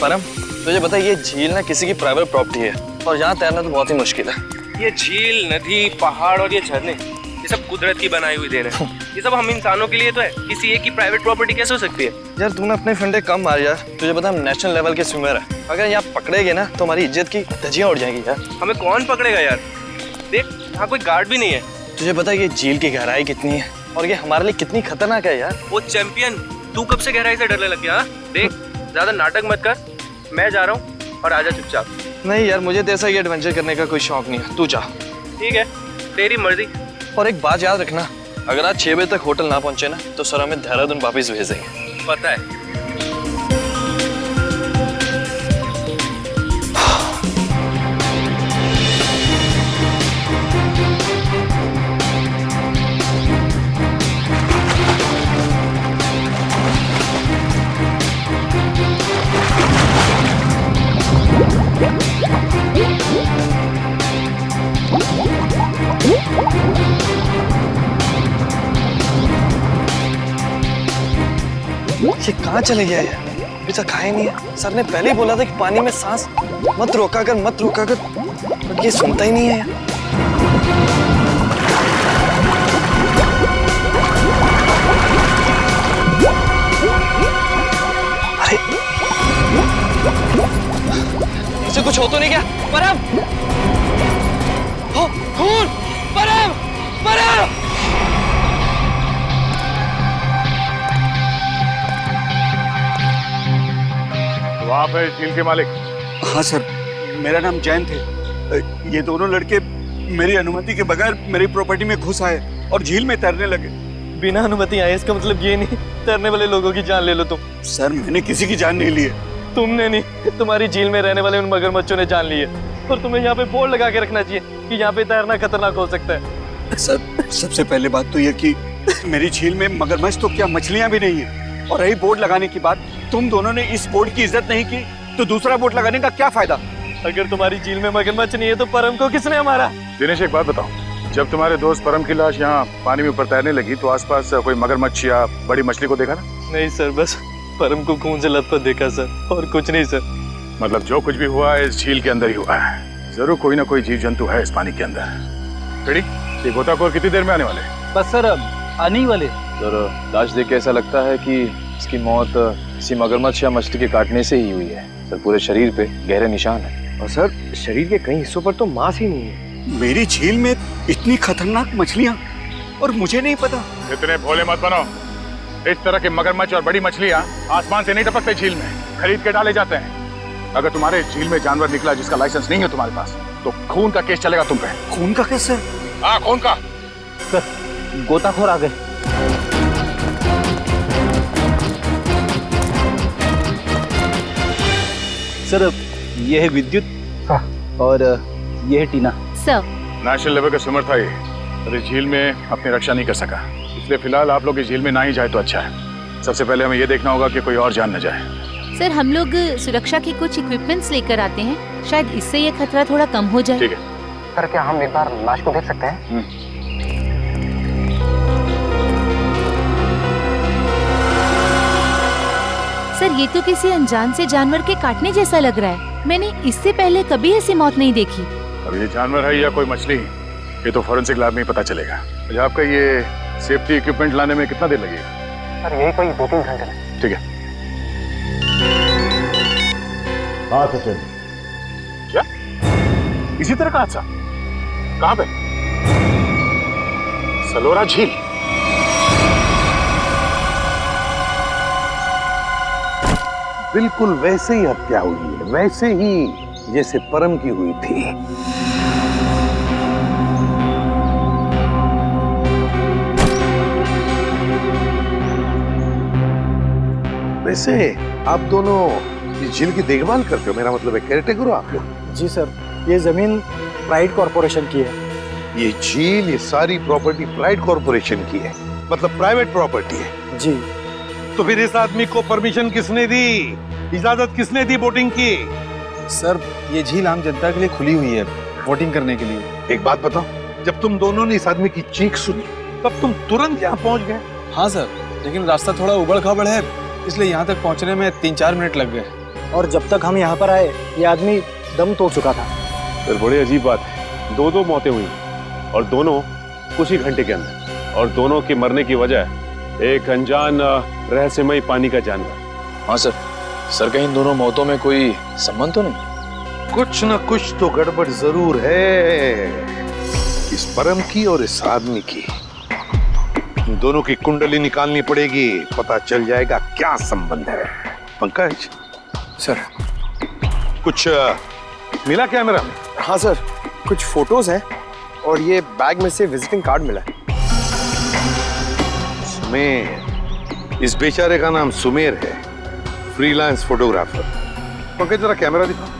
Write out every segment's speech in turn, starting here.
परम, तुझे पता है ये झील ना किसी की प्राइवेट प्रॉपर्टी है और यहाँ तैरना तो बहुत ही मुश्किल है। ये झील, नदी, पहाड़ और ये झरने, ये सब कुदरत की बनाई हुई देन है। ये सब हम इंसानों के लिए तो है, किसी एक की प्राइवेट प्रॉपर्टी कैसे हो सकती है? यार तूने अपने फंडे कम मार यार, तुझे पता हम नेशनल लेवल के स्विमर है। अगर यहाँ पकड़े गए ना तो हमारी इज्जत की धज्जियां उड़ जाएंगी यार। हमें कौन पकड़ेगा यार? देख, यहाँ कोई गार्ड भी नहीं है। तुझे पता है ये झील की गहराई कितनी है और ये हमारे लिए कितनी खतरनाक है यार। वो चैंपियन, तू कब से गहराई से डरने लग गया? हाँ? देख, ज्यादा नाटक मत कर, मैं जा रहा हूँ और आजा चुपचाप। नहीं यार, मुझे तो ऐसा ये एडवेंचर करने का कोई शौक नहीं है, तू जा। ठीक है, तेरी मर्जी। और एक बात याद रखना, अगर आज 6 बजे तक होटल ना पहुंचे ना तो सर हमें देहरादून वापस भेज देंगे। पता है। ये कहाँ चले गया है? अभी तक खाए नहीं है। सर ने पहले ही बोला था कि पानी में सांस मत रोका कर, बट ये सुनता ही नहीं है। अरे इसे कुछ हो तो नहीं क्या? परम, खून, परम, परम। आप है झील के मालिक? हाँ सर, मेरा नाम जैन थे। ये दोनों लड़के मेरी अनुमति के बगैर मेरी प्रॉपर्टी में घुस आए और झील में तैरने लगे। बिना अनुमति आए इसका मतलब ये नहीं तैरने वाले लोगों की जान ले लो तुम। सर, मैंने किसी की जान नहीं ली है। तुमने नहीं, तुम्हारी झील में रहने वाले उन मगरमच्छों ने जान ली है। और तुम्हें यहाँ पे बोर्ड लगा के रखना चाहिए कि यहाँ पे तैरना खतरनाक हो सकता है। सर, सबसे पहले बात तो ये कि मेरी झील में मगरमच्छ तो क्या मछलियाँ भी नहीं है। और रही बोर्ड लगाने की बात, तुम दोनों ने इस बोर्ड की इज्जत नहीं की तो दूसरा बोर्ड लगाने का क्या फायदा? अगर तुम्हारी झील में मगरमच्छ नहीं है तो परम को किसने मारा? दिनेश, एक बात बताओ, जब तुम्हारे दोस्त परम की लाश यहाँ पानी में ऊपर तैरने लगी तो आसपास कोई मगरमच्छ या बड़ी मछली को देखा ना? नहीं सर, बस परम को खून से लथपथ देखा सर, और कुछ नहीं सर। मतलब जो कुछ भी हुआ है इस झील के अंदर ही हुआ है। जरूर कोई ना कोई जीव जंतु है इस पानी के अंदर। ये गोताखोर कितनी देर में आने वाले? बस सर, आने ही वाले। सर, लाश देख के ऐसा लगता है कि इसकी मौत किसी मगरमच्छ या मछली के काटने से ही हुई है। सर, पूरे शरीर पे गहरे निशान है। और सर, शरीर के कई हिस्सों पर तो मांस ही नहीं है। मेरी झील में इतनी खतरनाक मछलियाँ और मुझे नहीं पता। इतने भोले मत बनो। इस तरह के मगरमच्छ और बड़ी मछलियाँ आसमान से नहीं टपकते झील में, खरीद के डाले जाते हैं। अगर तुम्हारे झील में जानवर निकला जिसका लाइसेंस नहीं है तुम्हारे पास तो खून का केस चलेगा तुम पे। खून का केस है? हाँ, खून का। सर, गोताखोर आ गए। सर, ये है विद्युत और ये है टीना। सर, नेशनल लेवल का स्विमर था ये, और इस झील में अपनी रक्षा नहीं कर सका, इसलिए फिलहाल आप लोग इस झील में ना ही जाए तो अच्छा है। सबसे पहले हमें ये देखना होगा कि कोई और जान न जाए। सर, हम लोग सुरक्षा के कुछ इक्विपमेंट्स लेकर आते हैं, शायद इससे ये खतरा थोड़ा कम हो जाए। ठीक है सर, क्या हम एक बार लाश को देख सकते हैं? सर, ये तो किसी अनजान से जानवर के काटने जैसा लग रहा है। मैंने इससे पहले कभी ऐसी मौत नहीं देखी। अब ये जानवर है या कोई मछली, ये तो फॉरेंसिक लैब में ही पता चलेगा। अच्छा, आपका ये सेफ्टी इक्विपमेंट लाने में कितना देर लगेगा? सर, यही कोई 2-3 घंटे में। ठीक है। हाँ सचिन। क्या इसी तरह का हादसा? कहाँ पे? सलोरा झील। बिल्कुल वैसे ही हत्या हुई है, वैसे ही जैसे परम की हुई थी। वैसे आप दोनों इस झील की देखभाल करते हो, मेरा मतलब है केयरटेकर हो आप लोग? जी सर, ये जमीन प्राइड कॉर्पोरेशन की है। ये झील, ये सारी प्रॉपर्टी प्राइड कॉर्पोरेशन की है, मतलब प्राइवेट प्रॉपर्टी है। जी। तो फिर इस आदमी को परमिशन किसने दी, इजाजत किसने दी बोटिंग की? सर, ये झील आम जनता के लिए खुली हुई है, बोटिंग करने के लिए। एक बात बताओ, जब तुम दोनों ने इस आदमी की चीख सुनी तब तुम तुरंत यहाँ पहुंच गए? हाँ सर, लेकिन रास्ता थोड़ा उबड़ खाबड़ है, इसलिए यहाँ तक पहुँचने में 3-4 मिनट लग गए। और जब तक हम यहाँ पर आए ये आदमी दम तोड़ चुका था। सर बड़ी अजीब बात है, दो मौतें हुई और दोनों कुछ ही घंटे के अंदर, और दोनों के मरने की वजह एक अनजान रहस्यमयी पानी का जानवर। हाँ सर कहीं इन दोनों मौतों में कोई संबंध तो नहीं? कुछ न कुछ तो गड़बड़ जरूर है, इस परम की और इस आदमी की। इन दोनों की कुंडली निकालनी पड़ेगी, पता चल जाएगा क्या संबंध है। पंकज सर कुछ मिला कैमरा में? हाँ सर, कुछ फोटोज हैं और ये बैग में से विजिटिंग कार्ड मिला है। सुमेर, इस बेचारे का नाम सुमेर है, फ्रीलांस फोटोग्राफर। पंकज जरा कैमरा दिखा।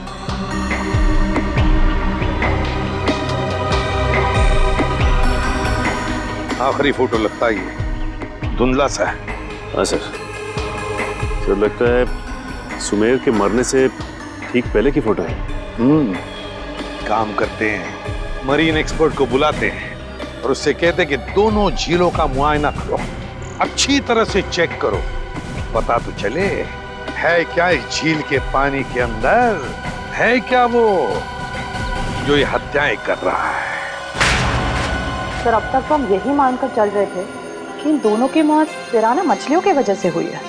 आखिरी फोटो लगता ही है, धुंधला सा है। हाँ सर लगता है सुमेर के मरने से ठीक पहले की फोटो है। काम करते हैं, मरीन एक्सपर्ट को बुलाते हैं और उससे कहते हैं कि दोनों झीलों का मुआयना करो, अच्छी तरह से चेक करो, पता तो चले है क्या इस झील के पानी के अंदर, है क्या वो जो ये हत्याएं कर रहा है। सर अब तक तो हम यही मानकर चल रहे थे कि इन दोनों की मौत पिराना मछलियों की वजह से हुई है,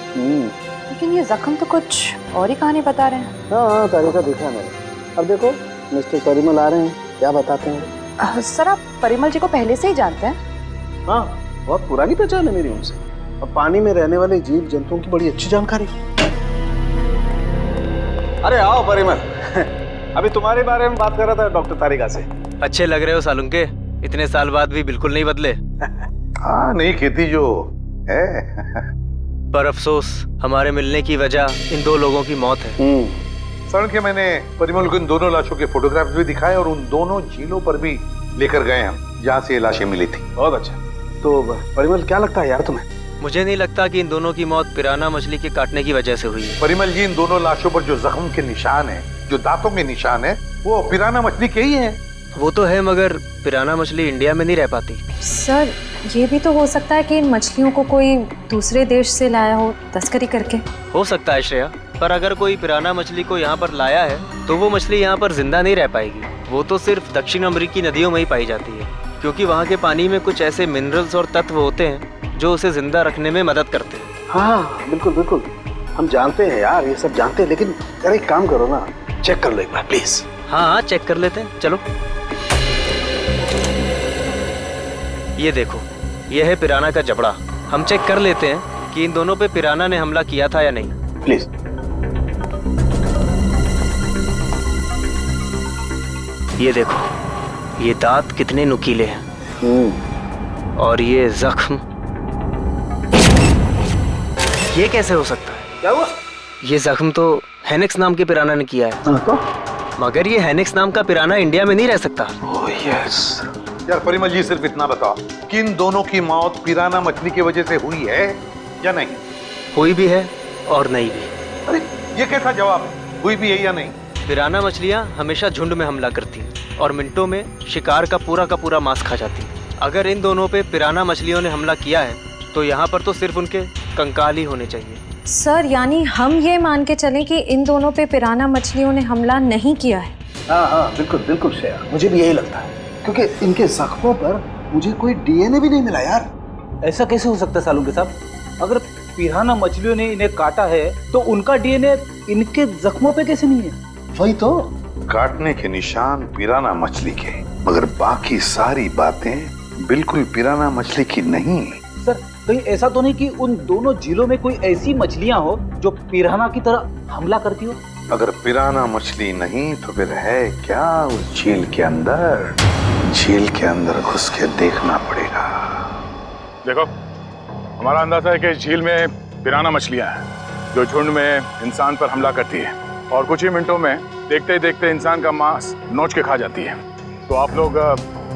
लेकिन ये जख्म तो कुछ और ही कहानी बता रहे हैं। हाँ तारीखा देखा है मैंने। अब देखो मिस्टर परिमल आ रहे हैं, क्या बताते हैं? सर आप परिमल जी को पहले से ही जानते हैं? हाँ बहुत पुरानी पहचान है मेरी उनसे, और पानी में रहने वाले जीव जंतुओं की बड़ी अच्छी जानकारी। अरे आओ परिमल अभी तुम्हारे बारे में बात कर रहा था डॉक्टर तारिका से। अच्छे लग रहे हो सालुंके, इतने साल बाद भी बिल्कुल नहीं बदले। हाँ नहीं खेती जो है पर अफसोस हमारे मिलने की वजह इन दो लोगों की मौत है। सड़क के मैंने परिमल को इन दोनों लाशों के फोटोग्राफ्स भी दिखाए और उन दोनों झीलों पर भी लेकर गए हम जहाँ से ये लाशें मिली थी। बहुत अच्छा। तो परिमल क्या लगता है यार तुम्हें? मुझे नहीं लगता कि इन दोनों की मौत पिराना मछली के काटने की वजह से हुई है। परिमल जी, इन दोनों लाशों पर जो जख्म के निशान है, जो दांतों के निशान है, वो पिराना मछली के ही है। वो तो है, मगर पिराना मछली इंडिया में नहीं रह पाती। सर ये भी तो हो सकता है कि इन मछलियों को कोई दूसरे देश से लाया हो तस्करी करके। हो सकता है श्रेया, पर अगर कोई पिराना मछली को यहाँ पर लाया है तो वो मछली यहाँ पर जिंदा नहीं रह पाएगी। वो तो सिर्फ दक्षिण अमेरिकी नदियों में ही पाई जाती है, क्योंकि वहाँ के पानी में कुछ ऐसे मिनरल्स और तत्व होते हैं जो उसे जिंदा रखने में मदद करते हैं। हाँ बिल्कुल बिल्कुल, हम जानते हैं यार, ये सब जानते हैं, लेकिन यार एक काम करो ना, चेक कर लो एक बार प्लीज। हाँ चेक कर लेते हैं, चलो। ये देखो, ये है पिराना का जबड़ा। हम चेक कर लेते हैं कि इन दोनों पे पिराना ने हमला किया था या नहीं। प्लीज। ये देखो, ये दांत कितने नुकीले हैं, और ये जख्म, ये कैसे हो सकता है? क्या हुआ? ये जख्म तो हेनेक्स नाम के पिराना ने किया है। तो? मगर ये हेनेक्स नाम का पिराना इंडिया में नहीं रह सकता। Oh yes. यार परिमल जी, सिर्फ इतना बताओ कि इन दोनों की मौत पिराना मछली की वजह से हुई है या नहीं? हुई भी है और नहीं भी। अरे ये कैसा जवाब है, हुई भी है या नहीं? पिराना मछलियाँ हमेशा झुंड में हमला करती हैं और मिनटों में शिकार का पूरा मांस खा जाती हैं। अगर इन दोनों पे पिराना मछलियों ने हमला किया है तो यहाँ पर तो सिर्फ उनके कंकाल ही होने चाहिए। सर यानी हम ये मान के चलें कि इन दोनों पे पिराना मछलियों ने हमला नहीं किया है? हाँ बिल्कुल बिल्कुल श्रेया, मुझे भी यही लगता है, क्योंकि इनके जख्मों पर मुझे कोई डीएनए भी नहीं मिला यार। ऐसा कैसे हो सकता है सालुंके साहब? अगर पिराना मछलियों ने इन्हें काटा है तो उनका डीएनए इनके जख्मों पे कैसे नहीं है? वही तो, काटने के निशान पिराना मछली के, मगर बाकी सारी बातें बिल्कुल पिराना मछली की नहीं। सर कहीं ऐसा तो नहीं कि उन दोनों झीलों में कोई ऐसी मछलियां हो जो पिराना की तरह हमला करती हो? अगर पिराना मछली नहीं तो फिर है क्या उस झील के अंदर? झील के अंदर घुस के देखना पड़ेगा। देखो, हमारा अंदाजा है कि इस झील में पिराना मछलियां हैं जो झुंड में इंसान पर हमला करती है और कुछ ही मिनटों में देखते ही देखते इंसान का मांस नोच के खा जाती है। तो आप लोग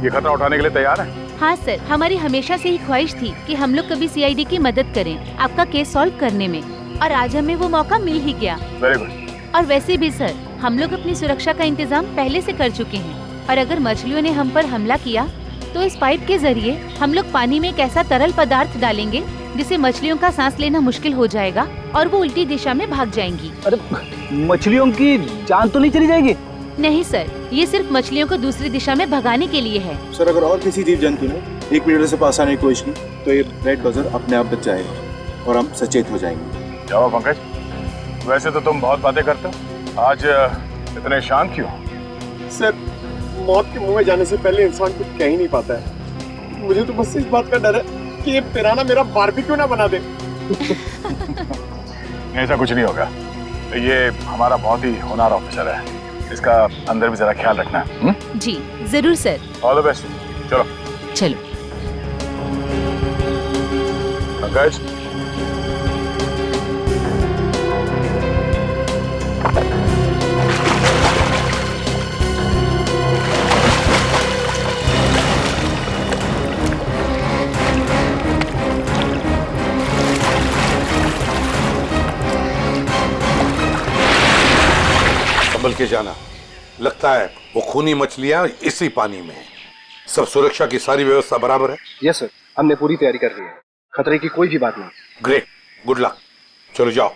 ये खतरा उठाने के लिए तैयार हैं? हाँ सर, हमारी हमेशा से ही ख्वाहिश थी कि हम लोग कभी सीआईडी की मदद करें आपका केस सॉल्व करने में, और आज हमें वो मौका मिल ही गया। Very good. और वैसे भी सर, हम लोग अपनी सुरक्षा का इंतजाम पहले से कर चुके हैं, और अगर मछलियों ने हम पर हमला किया तो इस पाइप के जरिए हम लोग पानी में एक ऐसा तरल पदार्थ डालेंगे जिससे मछलियों का सांस लेना मुश्किल हो जाएगा और वो उल्टी दिशा में भाग जाएंगी। अरे मछलियों की जान तो नहीं चली जाएगी? नहीं सर, ये सिर्फ मछलियों को दूसरी दिशा में भगाने के लिए है। सर अगर और किसी जीव जंतु ने 1 मीटर से पास आने की कोशिश की तो ये रेड बजर अपने आप बच जाएगा और हम सचेत हो जाएंगे। जाओ पंकज, वैसे तो तुम बहुत बातें करते हो, आज इतने शांत क्यों? सर मौत के मुंह में जाने से पहले इंसान कुछ कह ही नहीं पाता है। मुझे तो बस इस बात का डर है कि ये पिराना मेरा बारबेक्यू ना बना दे। ऐसा कुछ नहीं होगा, ये हमारा बहुत ही होनहार ऑफिसर है, इसका अंदर भी जरा ख्याल रखना। जी जरूर सर। All the best. चलो चलो। पंकज, संभल के जाना, लगता है वो खूनी मछलियां इसी पानी में हैं। सब सुरक्षा की सारी व्यवस्था बराबर है? यस सर, हमने पूरी तैयारी कर ली है, खतरे की कोई भी बात नहीं। Great, good luck. चलो जाओ।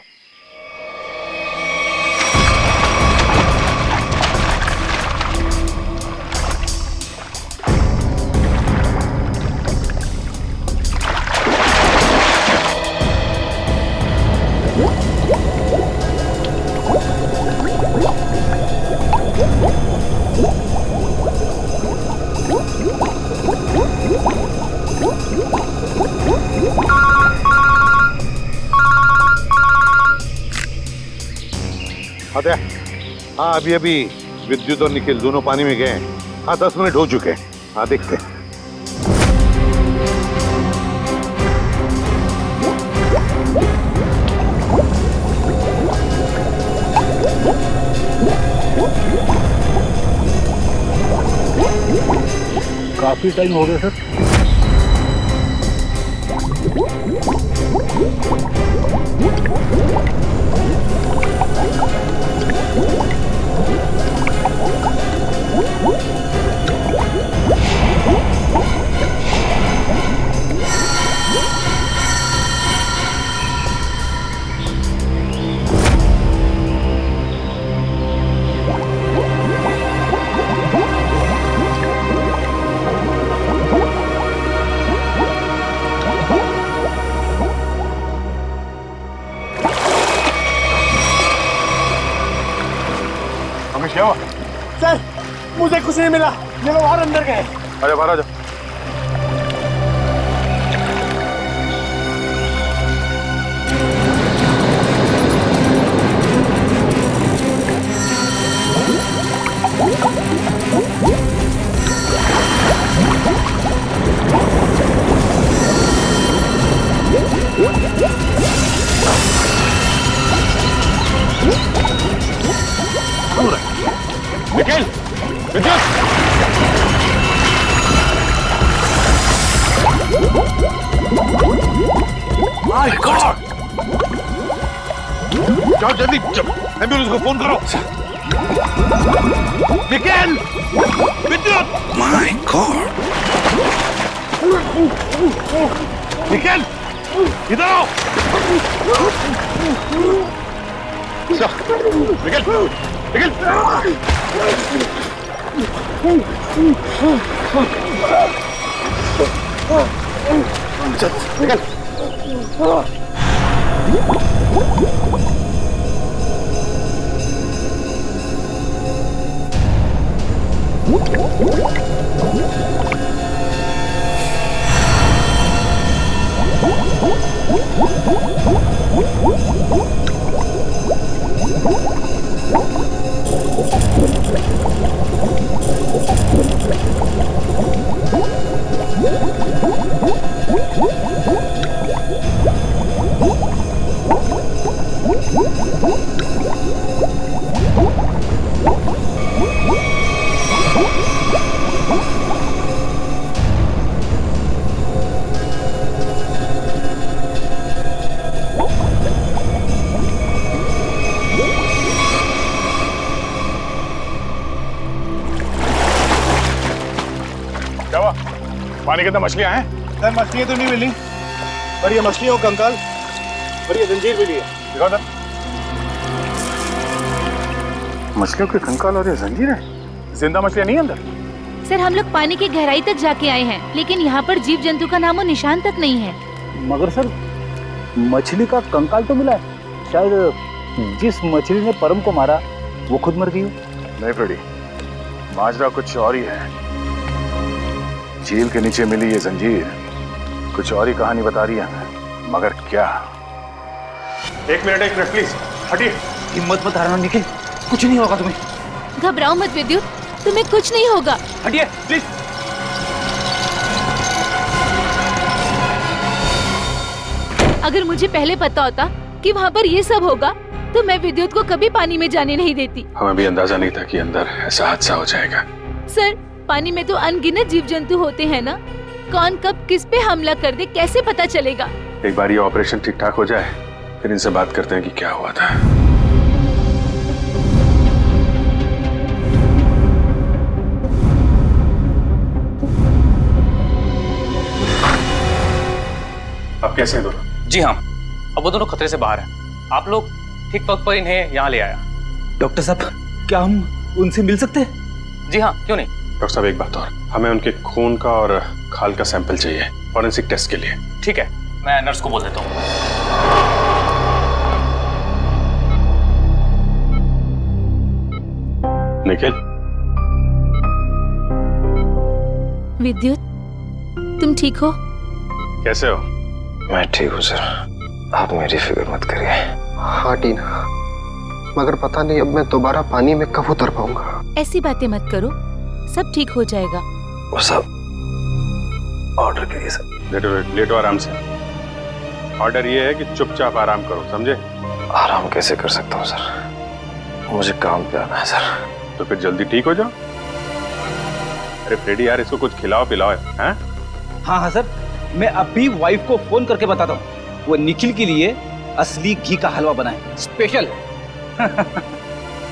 हाँ, अभी विद्युत और निखिल दोनों पानी में गए हैं। हाँ 10 मिनट हो चुके हैं। हाँ देखते हैं। काफी टाइम हो गया सर। क्या हुआ? सर मुझे कुछ नहीं मिला, ये लोग और अंदर गए। अरे बाहर आ जाओ। निखिल, विद्युत! My god! जाओ जल्दी, एम्बुलेंस को फोन करो। निखिल! विद्युत! My god! निखिल! इधर आओ! निखिल! निखिल! पानी के अंदर मछलियां हैं? सर मछलियां तो नहीं मिली, और ये मछलियों का कंकाल और ये जंजीर भी लिए। दिखाओ ना। मछलियों के कंकाल और ये जंजीर है। जिंदा मछलियां नहीं अंदर? सर हम लोग पानी की गहराई तक जाके आए हैं, लेकिन यहाँ पर जीव जंतु का नामो निशान तक नहीं है। मगर सर मछली का कंकाल तो मिला है। शायद जिस मछली ने परम को मारा वो खुद मर गई हो। नहीं फ्रेडी, माजरा कुछ और ही है। झील के नीचे मिली ये जंजीर कुछ और ही कहानी बता रही है हमें, मगर क्या? एक मिनट प्लीज हटिए। हिम्मत मत हारना निखिल, कुछ नहीं होगा तुम्हें। घबराओ मत विद्युत, तुम्हें कुछ नहीं होगा। हटिए प्लीज। अगर मुझे पहले पता होता कि वहाँ पर ये सब होगा तो मैं विद्युत को कभी पानी में जाने नहीं देती। हमें भी अंदाजा नहीं था कि अंदर ऐसा हादसा हो जाएगा। सर पानी में तो अनगिनत जीव जंतु होते हैं ना, कौन कब किस पे हमला कर दे कैसे पता चलेगा? एक बार ये ऑपरेशन ठीक ठाक हो जाए फिर इनसे बात करते हैं कि क्या हुआ था। अब कैसे हैं दोनों? जी हाँ, अब वो दोनों खतरे से बाहर हैं। आप लोग ठीक वक्त पर इन्हें यहाँ ले आया। डॉक्टर साहब क्या हम उनसे मिल सकते हैं? जी हाँ, क्यों नहीं। डॉक्टर साहब एक बात और, हमें उनके खून का और खाल का सैंपल चाहिए फॉरेंसिक टेस्ट के लिए। ठीक है, मैं नर्स को बोल देता हूँ। निखिल। विद्युत तुम ठीक हो? कैसे हो? मैं ठीक हूँ सर, आप मेरी फिक्र मत करिए। हाँ टीना, मगर पता नहीं अब मैं दोबारा पानी में कब उतर पाऊंगा। ऐसी बातें मत करो, सब ठीक हो जाएगा। वो सब ऑर्डर करिए सर। लेटो आराम से। ऑर्डर ये है कि चुपचाप आराम करो, समझे? आराम कैसे कर सकता हूँ सर, मुझे काम पे आना है सर। तो फिर जल्दी ठीक हो जाओ। अरे फ्रेडी यार, इसको कुछ खिलाओ पिलाओ। हैं? हाँ सर, मैं अभी वाइफ को फोन करके बताता हूँ, वो निखिल के लिए असली घी का हलवा बनाए स्पेशल।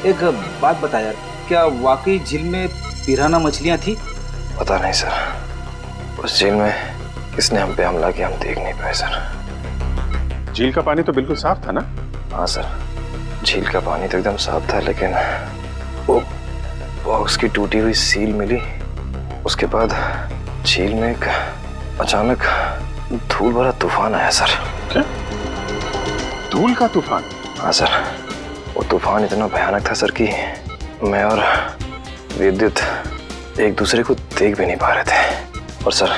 एक बात बता यार, क्या वाकई झील में पिराना मछलियाँ थी? पता नहीं सर, उस झील में किसने हम पे हमला किया हम देख नहीं पाए सर। झील का पानी तो बिल्कुल साफ था ना? हाँ सर, झील का पानी तो एकदम साफ था, लेकिन वो बॉक्स की टूटी हुई सील मिली। उसके बाद झील में एक अचानक धूल भरा तूफान आया सर। क्या? धूल का तूफान? हाँ सर, वो तूफान इतना भयानक था सर कि मैं और विद्युत एक दूसरे को देख भी नहीं पा रहे थे। और सर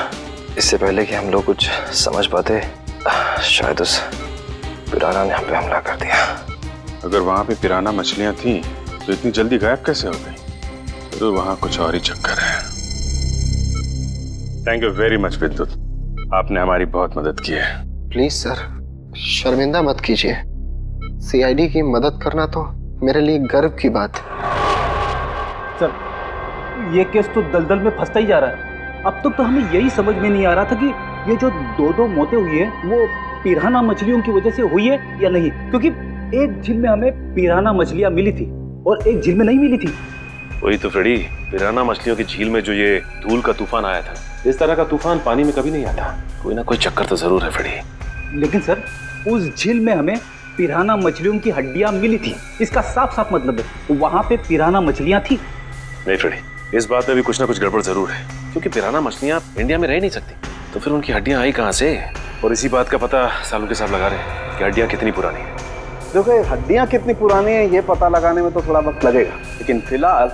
इससे पहले कि हम लोग कुछ समझ पाते, शायद उस पिराना ने हम पे हमला कर दिया। अगर वहां पे पिराना मछलियां थी तो इतनी जल्दी गायब कैसे हो गई? तो वहां कुछ और ही चक्कर है। थैंक यू वेरी मच विद्युत, आपने हमारी बहुत मदद की है। प्लीज सर, शर्मिंदा मत कीजिए। सीआईडी की मदद करना तो मेरे लिए गर्व की बात है। सर ये केस तो दलदल में फंसता ही जा रहा है। अब तक तो हमें यही समझ में नहीं आ रहा था कि ये जो दो मौतें हुई है वो पिराना मछलियों की वजह से हुई है या नहीं, क्योंकि एक झील में हमें पिराना मछलियां मिली थी और एक झील में नहीं मिली थी। वही तो फ्रेडी, पिराना मछलियों की झील में जो ये धूल का तूफान आया था, इस तरह का तूफान पानी में कभी नहीं आता। कोई ना कोई चक्कर तो जरूर है फ्रेडी। लेकिन सर उस झील में हमें पिराना मछलियों की हड्डियां मिली थी, इसका साफ साफ मतलब है वहां पे पिराना मछलियां थी। नहीं फ्रेडी, इस बात में भी कुछ ना कुछ गड़बड़ जरूर है, क्योंकि पिराना मछलियां इंडिया में रह नहीं सकती, तो फिर उनकी हड्डियां आई कहाँ से? और इसी बात का पता सालू के साहब लगा रहे हैं कि हड्डियां कितनी पुरानी है। देखो हड्डियां कितनी पुरानी है ये पता लगाने में तो थोड़ा वक्त लगेगा, लेकिन फिलहाल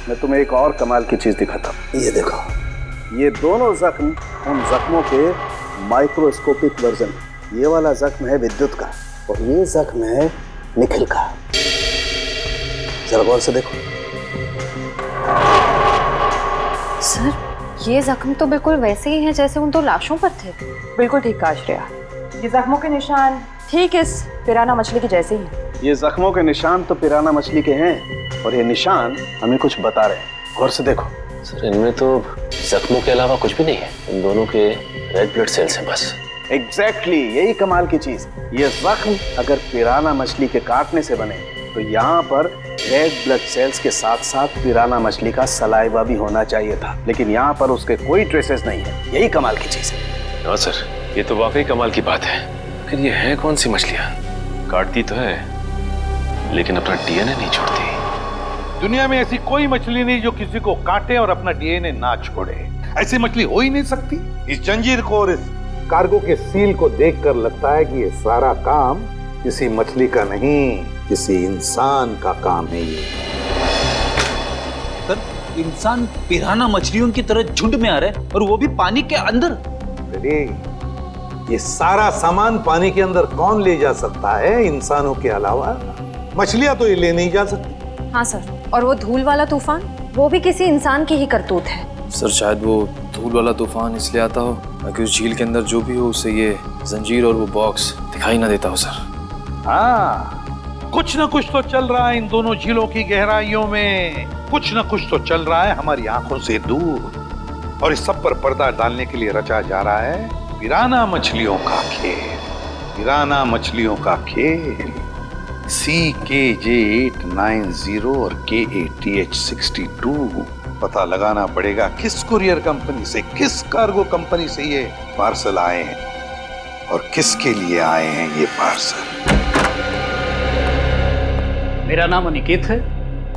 मैं तुम्हें एक और कमाल की चीज दिखाता हूँ। ये देखो, ये दोनों जख्म उन जख्मों के माइक्रोस्कोपिक वर्जन। ये वाला जख्म है विद्युत का और ये जख्म है निखिल का। जरा गौर से देखो। सर ये जख्म तो बिल्कुल वैसे ही हैं जैसे उन दो लाशों पर थे। बिल्कुल ठीक कहा श्रेया, ये जख्मों के निशान ठीक इस पिराना मछली के जैसे ही हैं। ये जख्मों के निशान तो पिराना मछली के हैं और ये निशान हमें कुछ बता रहे हैं। गौर से देखो। सर इनमें तो जख्मों के अलावा कुछ भी नहीं है, इन दोनों के रेड ब्लड सेल्स हैं बस। एग्जैक्टली, यही कमाल की चीज। ये जख्म अगर पिराना मछली के काटने से बने तो यहाँ पर रेड ब्लड सेल्स के साथ साथ पिराना मछली का सलाइवा भी होना चाहिए था, लेकिन यहाँ पर उसके कोई ट्रेसेस नहीं है। यही कमाल की चीज है। हाँ सर, ये तो वाकई कमाल की बात है। लेकिन ये है कौन सी मछलियां? काटती तो है लेकिन अपना डीएनए नहीं छोड़ती। दुनिया में ऐसी कोई मछली नहीं जो किसी को काटे और अपना डीएनए ना छोड़े। ऐसी मछली हो ही नहीं सकती। इस जंजीर को और इस कार्गो के सील को देखकर लगता है कि ये सारा काम किसी मछली का नहीं, किसी इंसान का काम है। ये सर, इंसान पिराना मछलियों की तरह झुंड में आ रहे हैं और वो भी पानी के अंदर। अरे ये सारा सामान पानी के अंदर कौन ले जा सकता है इंसानों के अलावा? मछलियां तो ये ले नहीं जा सकती। हाँ सर, और वो धूल वाला तूफान, वो भी किसी इंसान की ही करतूत है। सर शायद वो धूल वाला तूफान इसलिए आता हो ताकि उस झील के अंदर जो भी हो उसे ये जंजीर और वो बॉक्स दिखाई ना देता हो सर। हाँ, कुछ ना कुछ तो चल रहा है इन दोनों झीलों की गहराइयों में। कुछ ना कुछ तो चल रहा है हमारी आंखों से दूर। और इस सब पर पर्दा डालने के लिए रचा जा रहा है पिराना मछलियों का खेल। पिराना मछलियों का खेल। CKJ890 और KATH62। पता लगाना पड़ेगा किस कुरियर कंपनी से, किस कार्गो कंपनी से ये पार्सल आए हैं और किसके लिए आए हैं ये पार्सल। मेरा नाम अनिकेत है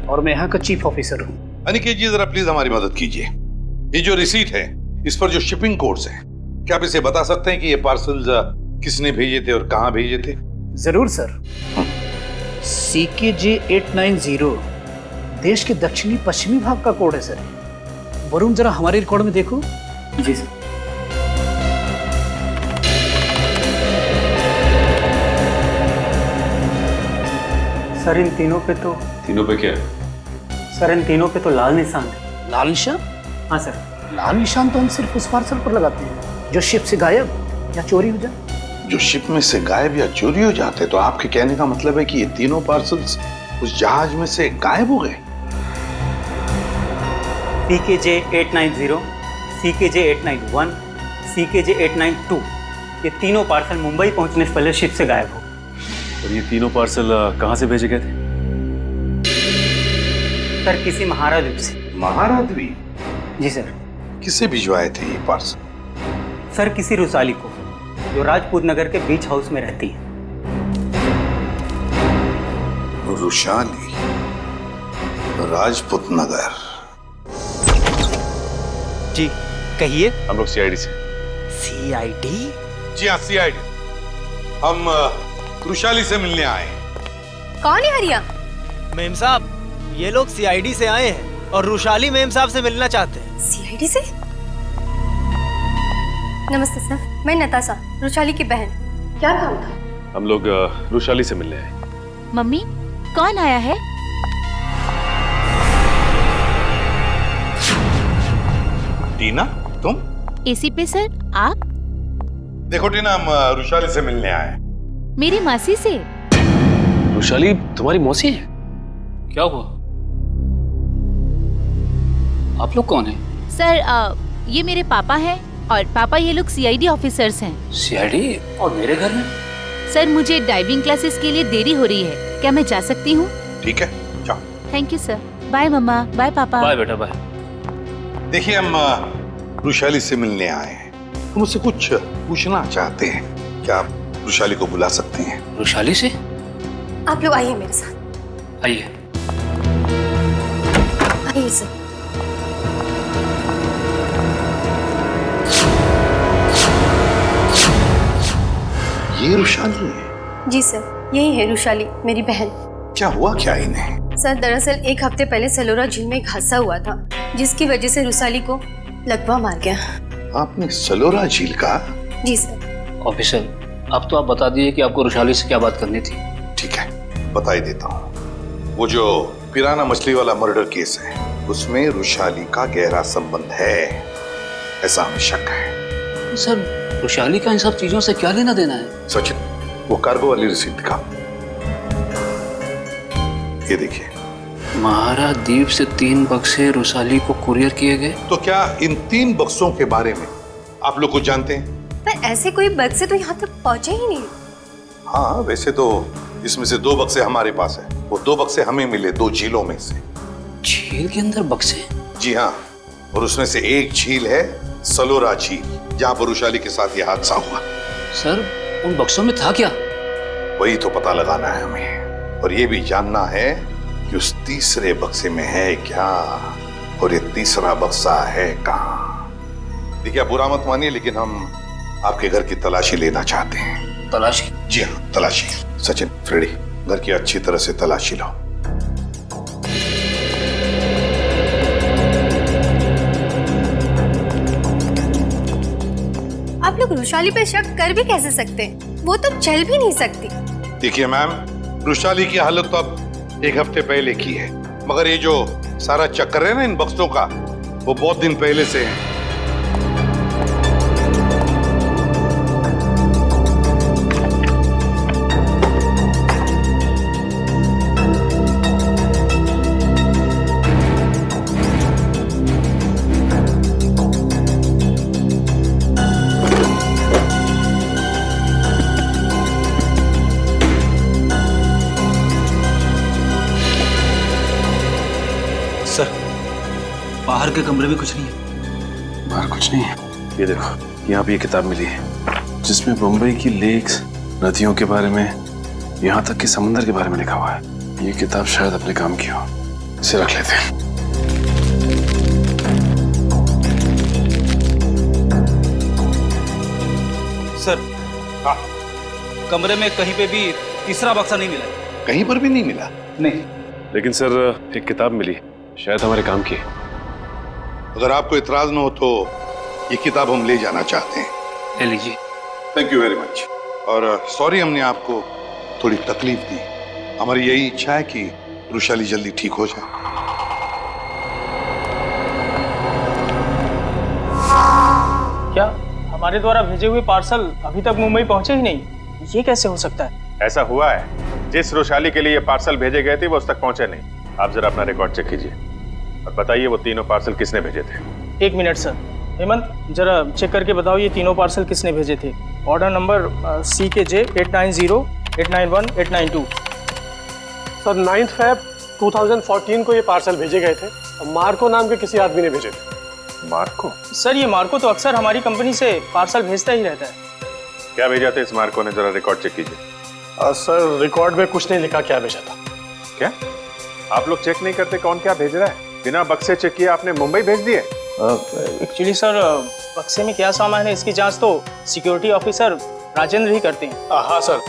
और मैं यहाँ का चीफ ऑफिसर हूँ। अनिकेत जी, जरा प्लीज हमारी मदद कीजिए। ये जो रिसीट है इस पर जो शिपिंग कोड्स हैं, क्या आप इसे बता सकते हैं कि ये पार्सल किसने भेजे थे और कहाँ भेजे थे? जरूर सर। CKJ890 देश के दक्षिणी पश्चिमी भाग का कोड है सर। वरुण, जरा हमारे रिकॉर्ड में देखो। जी सर। सर इन तीनों पे तो क्या? सर इन तीनों पे तो लाल निशान है। लाल निशान? हाँ सर, लाल निशान तो हम सिर्फ उस पार्सल पर लगाते हैं जो शिप से गायब या चोरी हो जाए। जो शिप में से गायब या चोरी हो जाते, तो आपके कहने का मतलब है कि ये तीनों पार्सल्स उस जहाज में से गायब हो गए? CKJ890, CKJ891, CKJ892 ये तीनों पार्सल मुंबई पहुंचने से पहले शिप से गायब हो। और ये तीनों पार्सल कहाँ से भेजे गए थे? सर किसी महारा द्वीप से। महारा द्वीप? जी सर। किसे भिजवाए थे ये पार्सल? सर किसी रुसाली को, जो राजपूत नगर के बीच हाउस में रहती है। रुशाली, राजपूत नगर। जी कहिए। हम लोग CID से। CID? जी हाँ, CID। हम रुशाली से मिलने आए हैं। कौन है हरिया? मेम साहब, ये लोग CID से आए हैं और रुशाली मेम साहब से मिलना चाहते हैं। CID से? नमस्ते सर, मैं नताशा, रुशाली की बहन। क्या काम था? हम लोग रुशाली से मिलने आए। मम्मी, कौन आया है? टीना, तुम? AC पे सर, आप? देखो टीना, हम रुशाली से मिलने आए। मेरी मासी से। रुशाली तुम्हारी मौसी है? क्या हुआ? आप लोग कौन हैं? सर ये मेरे पापा हैं और पापा ये लोग CID ऑफिसर्स हैं। CID? और मेरे घर में? सर मुझे डाइविंग क्लासेस के लिए देरी हो रही है, क्या मैं जा सकती हूँ? ठीक है, जाओ। Thank you sir. बाय मम्मा, बाय पापा। बाय बेटा, बाय। देखिए, हम रुशाली से मिलने आए हैं। हम उससे कुछ पूछना चाहते हैं। क्या आप रुशाली को बुला सकते हैं? रुशाली से? आप लोग आइए मेरे साथ। आइए। आइए सर। ये रुशाली है? जी सर, यही है रुशाली, मेरी बहन। क्या हुआ क्या इन्हें? सर दरअसल 1 हफ्ते पहले सलोरा झील में एक हादसा हुआ था, जिसकी वजह से रुशाली को लकवा मार गया। आपने सलोरा झील का? जी सर। ऑफिसर, अब तो आप बता दिए कि आपको रुशाली से क्या बात करनी थी। ठीक है, बता ही देता हूँ। वो जो पिराना मछली वाला मर्डर केस है, उसमें रुशाली का गहरा संबंध है, ऐसा हमें शक है। सर, रुशाली का इन सब चीजों से क्या लेना देना है? सचिन, वो कार्गो वाली रिसीट दिखा। ये देखिए। महारा द्वीप से 3 बक्से रुशाली को कुरियर किए गए। तो क्या इन 3 बक्सों के बारे में आप लोग कुछ जानते हैं? पर ऐसे कोई बक्से तो यहाँ तक पहुँचे ही नहीं। हाँ, वैसे तो इसमें से 2 बक्से हमारे पास है। वो 2 बक्से हमें मिले 2 झीलों में से। झील के अंदर बक्से? जी हाँ, और उसमें से एक झील है सलोरा झील, जहां पर वृषाली के साथ यह हादसा हुआ। सर उन बक्सों में था क्या? वही तो पता लगाना है हमें, और ये भी जानना है कि उस तीसरे बक्से में है क्या, और ये तीसरा बक्सा है कहाँ। देखिए, बुरा मत मानिए, लेकिन हम आपके घर की तलाशी लेना चाहते हैं। तलाशी? जी हाँ, तलाशी। सचिन, फ्रेडी, घर की अच्छी तरह से तलाशी लो। आप लोग वृषाली पे शक कर भी कैसे सकते हैं? वो तो चल भी नहीं सकती। देखिए मैम, वृषाली की हालत तो अब एक हफ्ते पहले की है, मगर ये जो सारा चक्कर है ना इन बक्सों का, वो बहुत दिन पहले से है। बाहर के कमरे में कुछ नहीं है। बाहर कुछ नहीं है। ये देखो, यहाँ पे ये किताब मिली है जिसमें मुंबई की लेक्स, नदियों के बारे में, यहाँ तक कि समंदर के बारे में लिखा हुआ है। ये किताब शायद अपने काम की हो, इसे रख लेते हैं। सर, हाँ, कमरे में कहीं पे भी तीसरा बक्सा नहीं मिला। कहीं पर भी नहीं मिला? नहीं। लेकिन सर एक किताब मिली, शायद हमारे काम की है। अगर आपको इतराज न हो तो ये किताब हम ले जाना चाहते हैं। ले लीजिए। Thank you very much. और सॉरी हमने आपको थोड़ी तकलीफ दी। हमारी यही इच्छा है कि वृषाली जल्दी ठीक हो जाए। क्या हमारे द्वारा भेजे हुए पार्सल अभी तक मुंबई पहुंचे ही नहीं? ये कैसे हो सकता है? ऐसा हुआ है, जिस वृषाली के लिए ये पार्सल भेजे गए थे वो उस तक पहुंचे नहीं। आप जरा अपना रिकॉर्ड चेक कीजिए और बताइए वो तीनों पार्सल किसने भेजे थे। 1 मिनट सर। हेमंत, जरा चेक करके बताओ ये तीनों पार्सल किसने भेजे थे। Order number CKJ 890 891 892। Sir 9 Feb 2014 को ये पार्सल भेजे गए थे और मार्को नाम के किसी आदमी ने भेजे थे। मार्को? सर ये मार्को तो अक्सर हमारी कंपनी से पार्सल भेजता ही रहता है। क्या भेजा था इस मार्को ने, जरा रिकॉर्ड चेक कीजिए। सर रिकॉर्ड में कुछ नहीं लिखा क्या भेजा था। क्या आप लोग चेक नहीं करते कौन क्या भेज रहा है? बिना बक्से चेक किए आपने मुंबई भेज दिए? एक्चुअली सर, बक्से में क्या सामान है इसकी जांच तो सिक्योरिटी ऑफिसर राजेंद्र ही करते हैं। हाँ सर,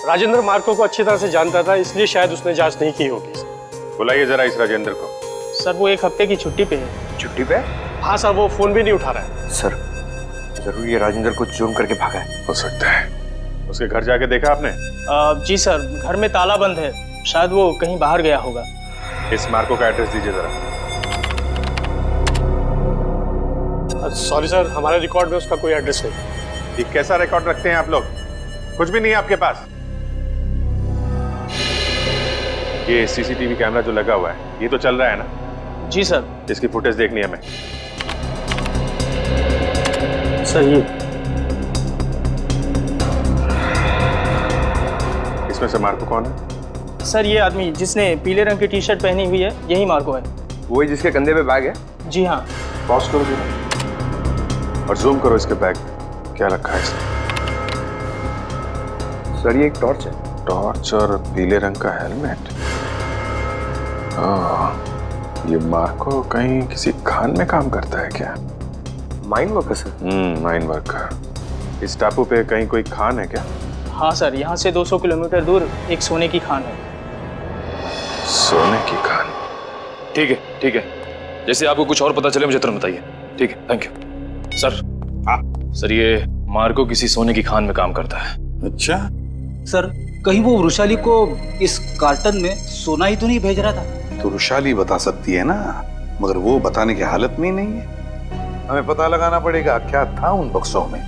राजेंद्र मार्को को अच्छी तरह से जानता था, इसलिए शायद उसने जांच नहीं की होगी। बुलाइए जरा इस राजेंद्र को। सर वो 1 हफ्ते की छुट्टी पे है। छुट्टी पे? हाँ सर, वो फोन भी नहीं उठा रहा है। सर जरूर ये राजेंद्र को चोरी करके भागा है। हो सकता है। उसके घर जाके देखा आपने? जी सर, घर में ताला बंद है, शायद वो कहीं बाहर गया होगा। इस मार्को का एड्रेस दीजिए जरा। सॉरी सर, हमारे रिकॉर्ड में उसका कोई एड्रेस नहीं। ये कैसा रिकॉर्ड रखते हैं आप लोग? कुछ भी नहीं है आपके पास? ये CCTV कैमरा जो लगा हुआ है ये तो चल रहा है ना? जी सर। इसकी फुटेज देखनी है हमें। सर ये इसमें से मार्को कौन है? सर ये आदमी जिसने पीले रंग की टी-शर्ट पहनी हुई है, यही मार्को है। वही जिसके कंधे पे बैग है? जी हाँ। पॉज करो जरा और जूम करो इसके बैग, क्या रखा है इसने? सर ये एक टॉर्च है। टॉर्च और पीले रंग का हेलमेट। ये मार्को कहीं किसी खान में काम करता है क्या? Mine worker sir. Mine worker. इस टापू पे कहीं कोई खान है क्या? हाँ सर, यहाँ से 200 किलोमीटर दूर एक सोने की खान है। सोने की खान? ठीक है ठीक है, जैसे आपको कुछ और पता चले मुझे तुरंत बताइए। ठीक है, थैंक यू सर। हाँ सर, ये मार्को किसी सोने की खान में काम करता है। अच्छा सर, कहीं वो वृषाली को इस कार्टन में सोना ही तो नहीं भेज रहा था? तो वृषाली बता सकती है ना, मगर वो बताने की हालत में ही नहीं है। हमें पता लगाना पड़ेगा क्या था उन बक्सों में।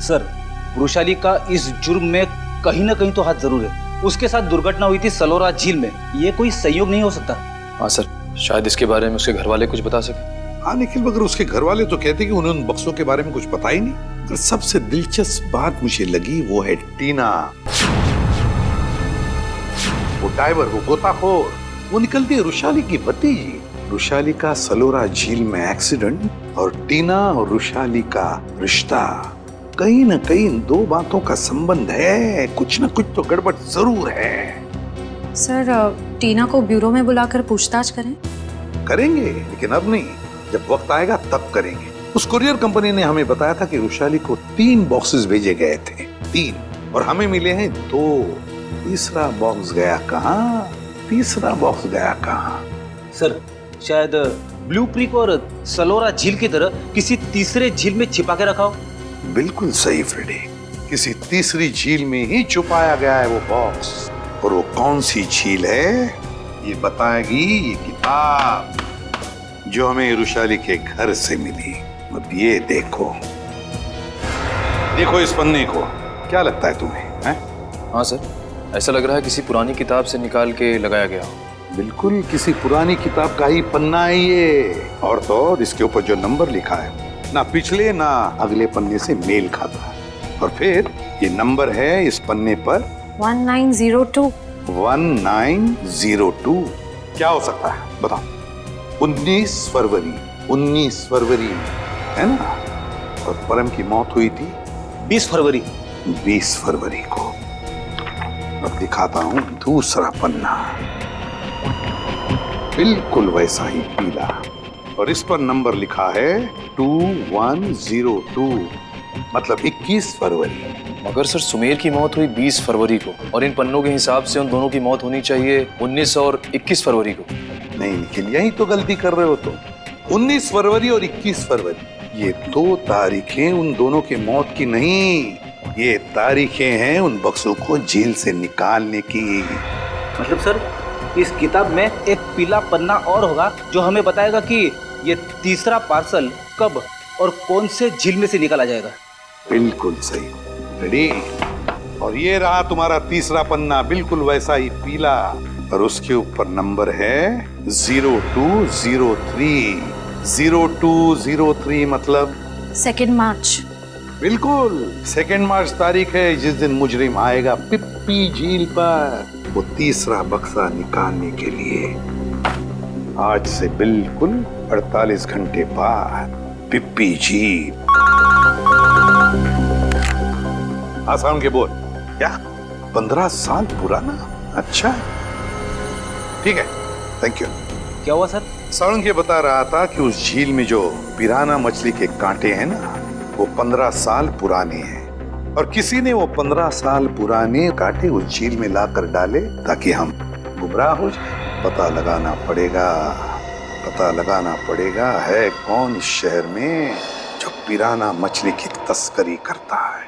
सर वृषाली का इस जुर्म में कहीं ना कहीं तो हाथ जरूर है। उसके साथ दुर्घटना हुई थी सलोरा झील में, ये कोई संयोग नहीं हो सकता। हाँ सर, शायद इसके बारे में उसके घर वाले कुछ बता सके। हाँ निखिल, मगर उसके घर वाले तो कहते कि उन्हें उन बक्सों के बारे में कुछ पता ही नहीं। मगर सबसे दिलचस्प बात मुझे लगी वो है टीना, वो डाइवर, वो गोताखोर, वो निकलती है वृषाली की भतीजी। रुशाली का सलोरा झील में एक्सीडेंट और टीना और रुशाली का रिश्ता, कहीं न कहीं इन दो बातों का संबंध है। कुछ न कुछ तो गड़बड़ जरूर है। सर टीना को ब्यूरो में बुलाकर पूछताछ करें? करेंगे, लेकिन अब नहीं, जब वक्त आएगा तब करेंगे। उस कुरियर कंपनी ने हमें बताया था कि रुशाली को 3 बॉक्सेस भेजे गए थे, 3, और हमें मिले हैं 2। तीसरा बॉक्स गया कहाँ? तीसरा बॉक्स गया कहाँ? सर शायद ब्लू क्रीक और सलोरा झील की तरह किसी तीसरे झील में छिपा के रखा हो। बिल्कुल सही फ्रेडी, किसी तीसरी झील में ही छुपाया गया है वो बॉक्स। और वो कौन सी झील है ये बताएगी ये किताब जो हमें रुशाली के घर से मिली। अब ये देखो, देखो इस पन्ने को, क्या लगता है तुम्हें? हैं? हाँ सर, ऐसा लग रहा है किसी पुरानी किताब से निकाल के लगाया गया हो। बिल्कुल किसी पुरानी किताब का ही पन्ना है ये। और तो और इसके ऊपर जो नंबर लिखा है ना पिछले ना अगले पन्ने से मेल खाता है। और फिर ये नंबर है इस पन्ने पर 1902। 1902 क्या हो सकता है बताओ? 19 फरवरी, 19 फरवरी है ना? और परम की मौत हुई थी 20 फरवरी। 20 फरवरी को। अब दिखाता हूं दूसरा पन्ना, बिल्कुल वैसा ही पीला, और इस पर नंबर लिखा है 2102, मतलब 21 फरवरी। मगर सर सुमेर की मौत हुई 20 फरवरी को, और इन पन्नों के हिसाब से उन दोनों की मौत होनी चाहिए 19 और 21 फरवरी को। नहीं निखिल, यही तो गलती कर रहे हो तुम। 19 फरवरी और 21 फरवरी ये 2 तारीखें उन दोनों की मौत की नहीं, ये तारीखें हैं उन बक्सों को जेल से निकालने की। मतलब सर इस किताब में एक पीला पन्ना और होगा जो हमें बताएगा कि ये तीसरा पार्सल कब और कौन से झील में से निकाला जाएगा। बिल्कुल सही, रेडी। और ये रहा तुम्हारा तीसरा पन्ना, बिल्कुल वैसा ही पीला, और उसके ऊपर नंबर है 0203। 0203 मतलब 2 मार्च। बिल्कुल 2 मार्च तारीख है जिस दिन मुजरिम आएगा पिप्पी झील पर वो तीसरा बक्सा निकालने के लिए। आज से बिल्कुल 48 घंटे बाद पिप्पी झील। आसान के बोल क्या? 15 साल पुराना? अच्छा ठीक है, थैंक यू। क्या हुआ सर? सारंग ये बता रहा था कि उस झील में जो पिराना मछली के कांटे हैं ना, वो 15 साल पुराने हैं, और किसी ने वो 15 साल पुराने कांटे उस झील में लाकर डाले ताकि हम गुमराह हो जाए। पता लगाना पड़ेगा, पता लगाना पड़ेगा है कौन इस शहर में जो पिराना मछली की तस्करी करता है।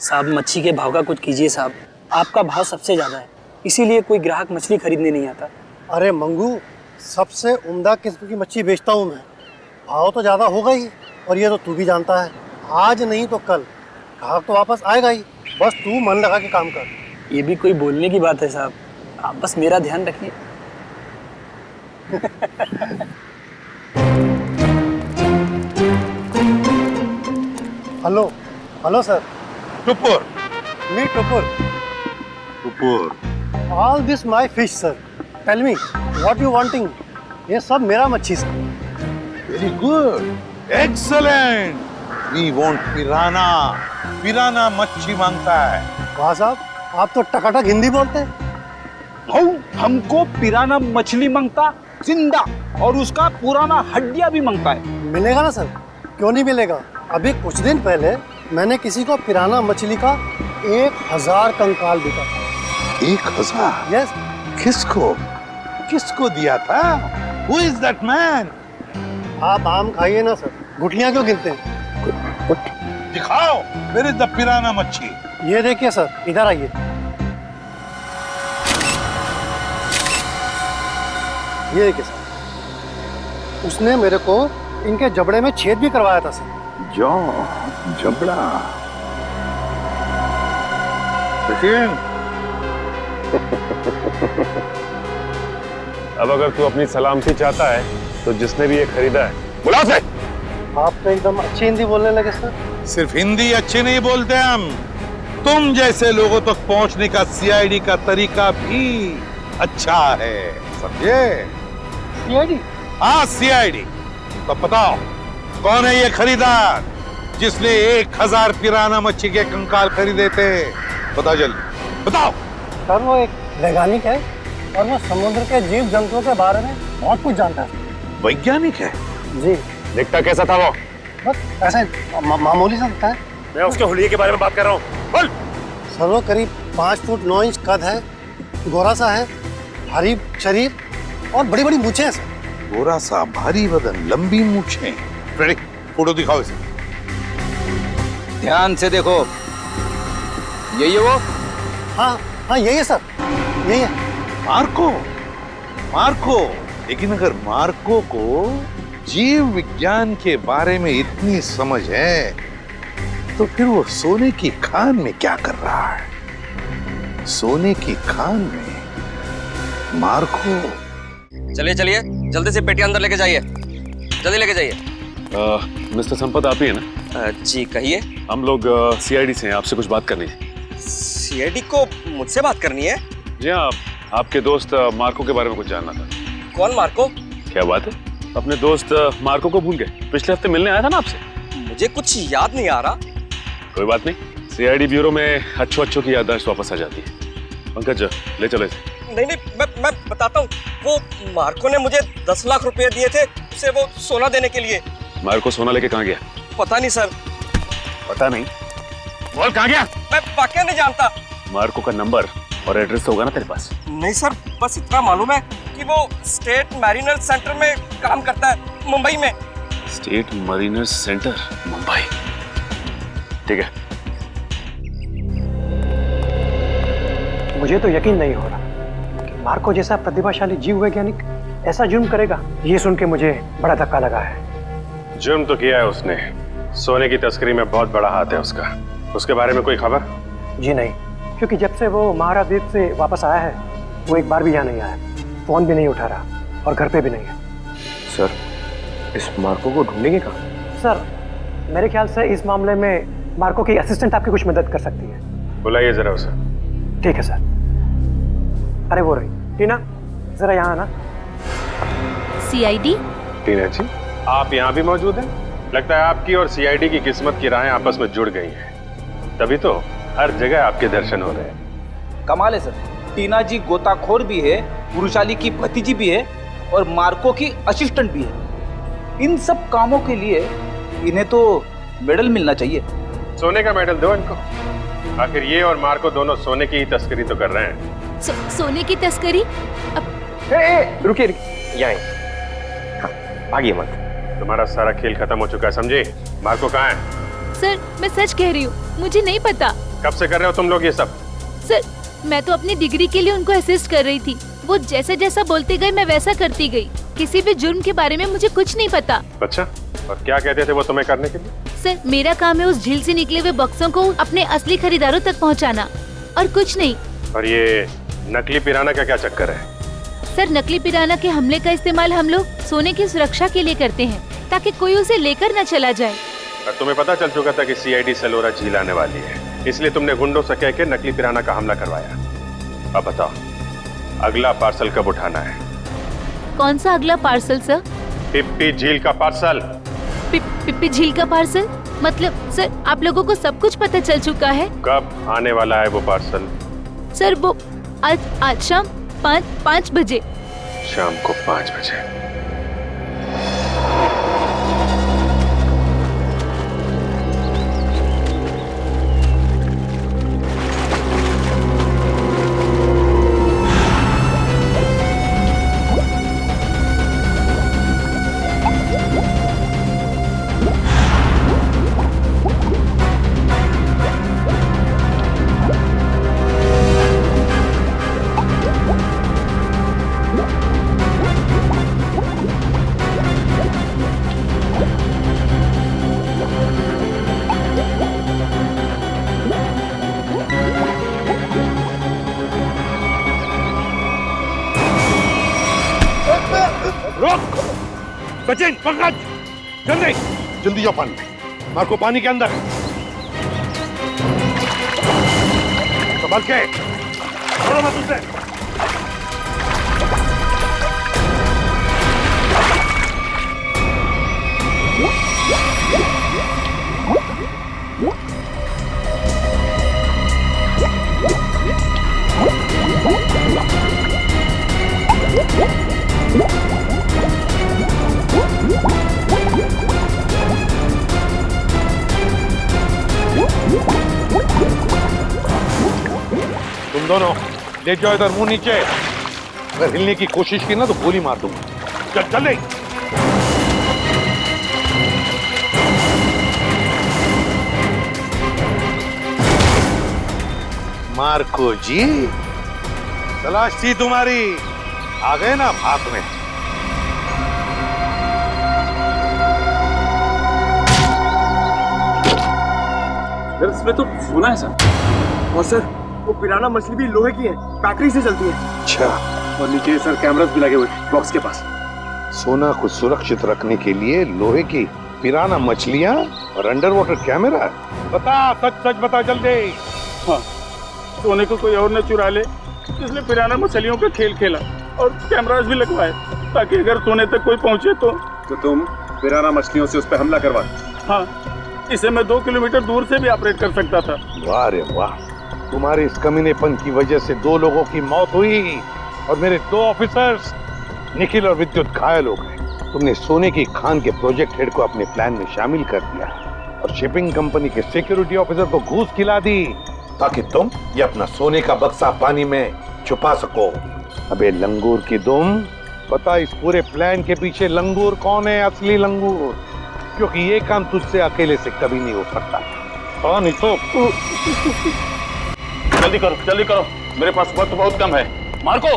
साहब मच्छी के भाव का कुछ कीजिए साहब, आपका भाव सबसे ज्यादा है, इसीलिए कोई ग्राहक मछली खरीदने नहीं आता। अरे मंगू, सबसे उम्दा किस्म की मच्छी बेचता हूँ मैं, भाव तो ज़्यादा होगा ही, और ये तो तू भी जानता है, आज नहीं तो कल ग्राहक तो वापस आएगा ही, बस तू मन लगा के काम कर। ये भी कोई बोलने की बात है साहब, आप बस मेरा ध्यान रखिए। Hello hello sir. Tupur. Me Tupur. Tupur. All this my fish sir, tell me what you wanting. ये सब मेरा मच्छी सर। Very good, excellent. We want piranha, piranha मच्छी मांगता है। वाह साहब, आप तो टकाटक हिंदी बोलते हैं। हमको पिराना मछली मांगता जिंदा, और उसका पुराना हड्डियां भी मांगता है। मिलेगा ना सर, क्यों नहीं मिलेगा। अभी कुछ दिन पहले मैंने किसी को पिराना मछली का 1000 कंकाल बिका था। 1000? यस। किसको किसको दिया था? Who is that man? आप आम खाइए ना सर, गुठलियां क्यों गिनते हैं? दिखाओ, where is the पिराना मच्छी? ये देखिए सर, इधर आइए। ये देखिए सर, उसने मेरे को इनके जबड़े में छेद भी करवाया था सर। जबड़ा। अब अगर तू अपनी सलामती चाहता है तो जिसने भी ये खरीदा है बुला से। आप तो एकदम अच्छी हिंदी बोलने लगे सर। सिर्फ हिंदी अच्छी नहीं बोलते हम, तुम जैसे लोगों तक पहुंचने का सीआईडी का तरीका भी अच्छा है, समझे? सीआईडी? हाँ सीआईडी। तो बताओ कौन है ये खरीदार जिसने 1000 पिराना मच्छी के कंकाल खरीदे थे? बताओ जल्दी बताओ। सर वो एक वैज्ञानिक है और वो समुद्र के जीव जंतुओं के बारे में बहुत कुछ जानता है। वैज्ञानिक है? जी। दिखता कैसा था वो? बस ऐसे मामूली सा दिखता है। मैं उसके हुलिये के बारे में बात कर रहा हूँ। बोल। सर वो करीब 5 फुट 9 इंच कद है, गोरा सा है, भारी शरीर और बड़ी बड़ी मूछें हैं सर। गोरा सा, भारी बदन, लंबी मूछें। रेडी, फोटो दिखाओ इसे। ध्यान से देखो, यही है वो? हाँ हाँ यही है सर, यही है। मार्को? मार्को? लेकिन अगर मार्को को जीव विज्ञान के बारे में इतनी समझ है तो फिर वो सोने की खान में क्या कर रहा है? सोने की खान में मार्को। चलिए चलिए, जल्दी से पेटी अंदर लेके जाइए, जल्दी लेके जाइए। मिस्टर संपत आप ही है ना? जी कहिए। हम लोग सीआईडी से हैं, आपसे कुछ बात करनी है। सीआईडी को मुझसे बात करनी है? जी हाँ, आपके दोस्त मार्को के बारे में कुछ जानना था। कौन मार्को? क्या बात है, अपने दोस्त मार्को को भूल गए? पिछले हफ्ते मिलने आया था ना आपसे। मुझे कुछ याद नहीं आ रहा। कोई बात नहीं, सीआईडी ब्यूरो में अच्छों की याददाश्त वापस आ जाती है। पंकज ले चलो इसे। नहीं नहीं, मैं बताता हूँ। वो मार्को ने मुझे 10 लाख रुपए दिए थे उसे वो सोना देने के लिए। मार्को सोना लेके कहाँ गया? पता नहीं सर। पता नहीं? बोल कहाँ गया? मैं वाकई नहीं जानता। मार्को का नंबर और एड्रेस तो होगा ना तेरे पास? नहीं सर, बस इतना मालूम है कि वो स्टेट मैरिनर सेंटर में काम करता है, मुंबई में। State mariner centre, Mumbai. ठीक है। मुझे तो यकीन नहीं हो रहा कि मार्को जैसा प्रतिभाशाली जीव वैज्ञानिक ऐसा जुर्म करेगा। ये सुन के मुझे बड़ा धक्का लगा है। जुर्म तो किया है उसने, सोने की तस्करी में बहुत बड़ा हाथ है उसका। उसके बारे में कोई खबर? जी नहीं, क्योंकि जब से वो महाराद्वीप से वापस आया है वो एक बार भी यहाँ नहीं आया, फोन भी नहीं उठा रहा और घर पे भी नहीं है। सर, इस मार्को को ढूंढेंगे कहाँ? सर, मेरे ख्याल से इस मामले में मार्को की असिस्टेंट आपकी कुछ मदद कर सकती है। बुलाइए जरा उसे। ठीक है सर। अरे वो रही टीना, जरा यहाँ आना। सीआईडी? टीना जी, आप यहाँ भी मौजूद हैं? लगता है आपकी और सीआईडी की किस्मत की राहें आपस में जुड़ गई हैं। तभी तो हर जगह आपके दर्शन हो रहे हैं। कमाल है सर, टीना जी गोताखोर भी है, पुरुषाली की भतीजी भी है और मार्को की असिस्टेंट भी है। इन सब कामों के लिए इन्हें तो मेडल मिलना चाहिए। सोने का मेडल दो इनको। आखिर ये और मार्को दोनों सोने की ही तस्करी तो कर रहे हैं। सोने की तस्करी? रुकिए यहाँ हाँ, आगे मत। तुम्हारा सारा खेल खत्म हो चुका है, समझे? मार्को कहाँ है? सर, मैं सच कह रही हूँ, मुझे नहीं पता। कब से कर रहे हो तुम लोग ये सब? सर, मैं तो अपनी डिग्री के लिए उनको असिस्ट कर रही थी। वो जैसा जैसा बोलते गए मैं वैसा करती गई। किसी भी जुर्म के बारे में मुझे कुछ नहीं पता। अच्छा, और क्या कहते थे वो तुम्हें करने के लिए? सर, मेरा काम है उस झील से निकले हुए बक्सों को अपने असली खरीदारों तक पहुंचाना, और कुछ नहीं। और ये नकली पिराना का क्या चक्कर है? सर, नकली पिराना के हमले का इस्तेमाल हम लोग सोने की सुरक्षा के लिए करते हैं, ताकि कोई उसे लेकर न चला जाए। और तुम्हें पता चल चुका था कि सीआईडी सेलोरा झील आने वाली है, इसलिए तुमने गुंडों से कह के नकली पिराना का हमला करवाया। अब बताओ, अगला पार्सल कब उठाना है? कौन सा अगला पार्सल सर? पिप्पी झील का पार्सल। पिप्पी झील का पार्सल? मतलब सर, आप लोगों को सब कुछ पता चल चुका है? कब आने वाला है वो पार्सल? सर, वो आज शाम 5 बजे। शाम को 5 बजे। सचिन, पंकज, जल्दी जल्दी जाओ पानी में। मार्को पानी के अंदर। संभल के, छोड़ो मत उसे। दोनों ले जाओ इधर, मुंह नीचे। अगर हिलने की कोशिश की ना तो गोली मार दूंगा। चल चल ले। मार्को जी, तलाश थी तुम्हारी, आ गए ना भाग में। इसमें तो सोना है सर। और सर वो पिराना मछली भी लोहे की है, बैटरी से चलती है। अच्छा। और नीचे सर कैमरास भी लगे हुए बॉक्स के पास। सोना को सुरक्षित रखने के लिए लोहे की पिराना मछलियां और अंडर वाटर कैमरा। बता, सच सच बता जल्दी। हाँ, सोने को कोई और न चुरा ले, इसलिए पिराना मछलियों का खेल खेला और कैमरास भी लगवाए ताकि अगर सोने तक कोई पहुंचे तो तुम पिराना मछलियों से उस पर हमला करवा। हाँ, इसे मैं 2 किलोमीटर दूर से भी ऑपरेट कर सकता था। वाह रे वाह, तुम्हारे इस कमीनेपन की वजह से 2 लोगों की मौत हुई और मेरे 2 ऑफिसर्स निखिल और विद्युत घायल हो गए। तुमने सोने की खान के प्रोजेक्ट हेड को अपने प्लान में शामिल कर दिया और शिपिंग कंपनी के सिक्योरिटी ऑफिसर को घूस खिला दी ताकि तुम ये अपना सोने का बक्सा पानी में छुपा सको। अबे लंगूर की दुम, पता इस पूरे प्लान के पीछे लंगूर कौन है? असली लंगूर, क्योंकि ये काम तुझसे अकेले से कभी नहीं हो सकता। हाँ नहीं तो जल्दी करो, मेरे पास वक्त बहुत कम है। मार्को,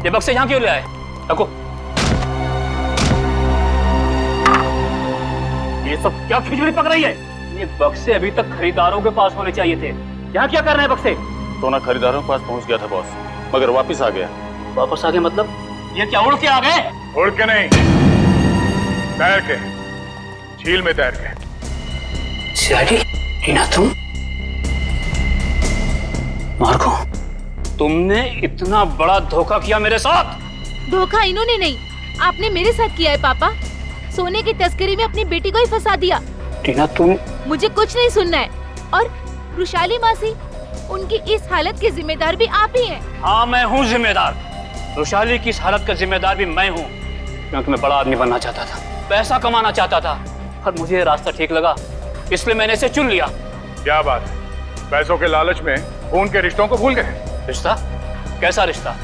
ये बक्से यहाँ क्यों ले आए? रखो। ये सब क्या खिचड़ी पक रही है? ये बक्से अभी तक खरीदारों के पास होने चाहिए थे। यहाँ क्या कर रहे हैं बक्से? सोना खरीदारों के पास पहुंच गया था बॉस, मगर वापस आ गया। वापस आ गए मतलब? ये क्या उड़ के आ गए? उड़ के नहीं, तैर के, झील में तैर के। टीना, तुम? मार्को, तुमने इतना बड़ा धोखा किया मेरे साथ। धोखा इन्होंने नहीं, आपने मेरे साथ किया है पापा। सोने की तस्करी में अपनी बेटी को ही फंसा दिया। टीना, तुम? मुझे कुछ नहीं सुनना है। और रुशाली मासी, उनकी इस हालत के जिम्मेदार भी आप ही हैं। हाँ, मैं हूँ जिम्मेदार। रुशाली की इस हालत का जिम्मेदार भी मैं हूँ, क्योंकि मैं बड़ा आदमी बनना चाहता था, पैसा कमाना चाहता था, और मुझे ये रास्ता ठीक लगा, इसलिए मैंने इसे चुन लिया। क्या बात है, पैसों के लालच में खून के रिश्तों को भूल गए? रिश्ता? कैसा रिश्ता?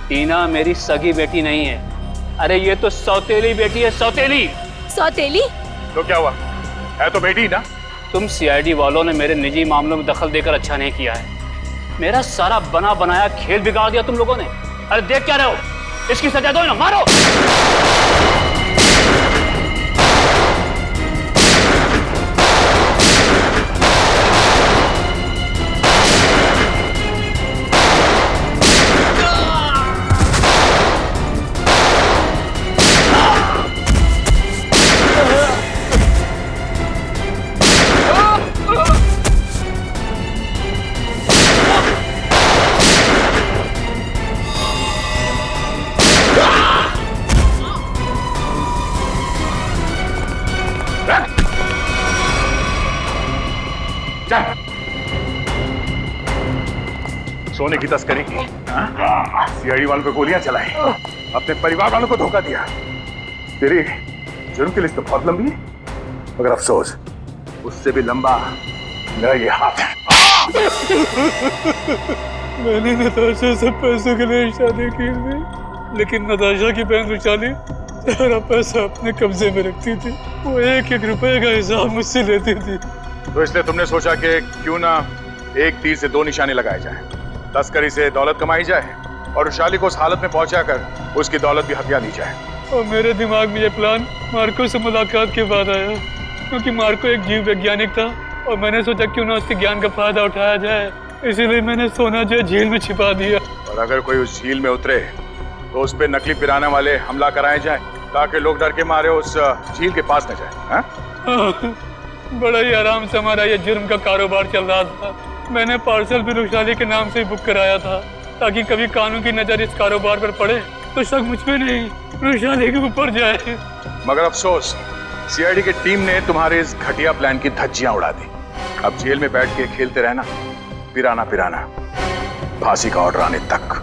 टीना मेरी सगी बेटी नहीं है। अरे ये तो सौतेली बेटी है, सौतेली। सौतेली? तो क्या हुआ, है तो बेटी ना। तुम सीआईडी वालों ने मेरे निजी मामलों में दखल देकर अच्छा नहीं किया है। मेरा सारा बना बनाया खेल बिगाड़ दिया तुम लोगों ने। अरे देख क्या रहे हो, इसकी सजा दो ना, मारो। सोने की तस्करी की, सीआईडी वालों पे गोलियां चलाई, अपने परिवार वालों को धोखा दिया। तेरी जुर्म की लिस्ट तो बहुत लंबी है, मगर अफसोस उससे भी लंबा मेरा ये हाथ है। मैंने नताशा से पैसों के लिए शादी की थी, लेकिन नताशा की बहन रुशाली सारा पैसा अपने कब्जे में रखती थी। वो 1-1 रुपए का हिसाब मुझसे लेती थी। तो इसलिए तुमने सोचा कि क्यों ना एक तीर से 2 निशाने लगाए जाए। तस्करी से दौलत कमाई जाए और रुशाली को उस हालत में पहुंचाकर उसकी दौलत भी हथिया ली जाए। और मेरे दिमाग में ये प्लान मार्को से मुलाकात के बाद आया, क्योंकि मार्को एक जीव वैज्ञानिक था और मैंने सोचा क्यों ना उसके ज्ञान का फायदा उठाया जाए, इसीलिए मैंने सोना जो झील में छिपा दिया। और अगर कोई उस झील में उतरे तो उस पे नकली पिराना वाले हमला कराए जाए, ताकि लोग डर के मारे उस झील के पास न जाए। बड़ा ही आराम से हमारा ये जुर्म का कारोबार चल रहा था। मैंने पार्सल भी रुशाली के नाम से ही बुक कराया था, ताकि कभी कानून की नजर इस कारोबार पर पड़े तो शक मुझ पे नहीं, रुशाली के ऊपर जाए। मगर अफसोस, सीआईडी की टीम ने तुम्हारे इस घटिया प्लान की धज्जियां उड़ा दी। अब जेल में बैठ के खेलते रहना, पिराना पिराना, फांसी का ऑर्डर आने तक।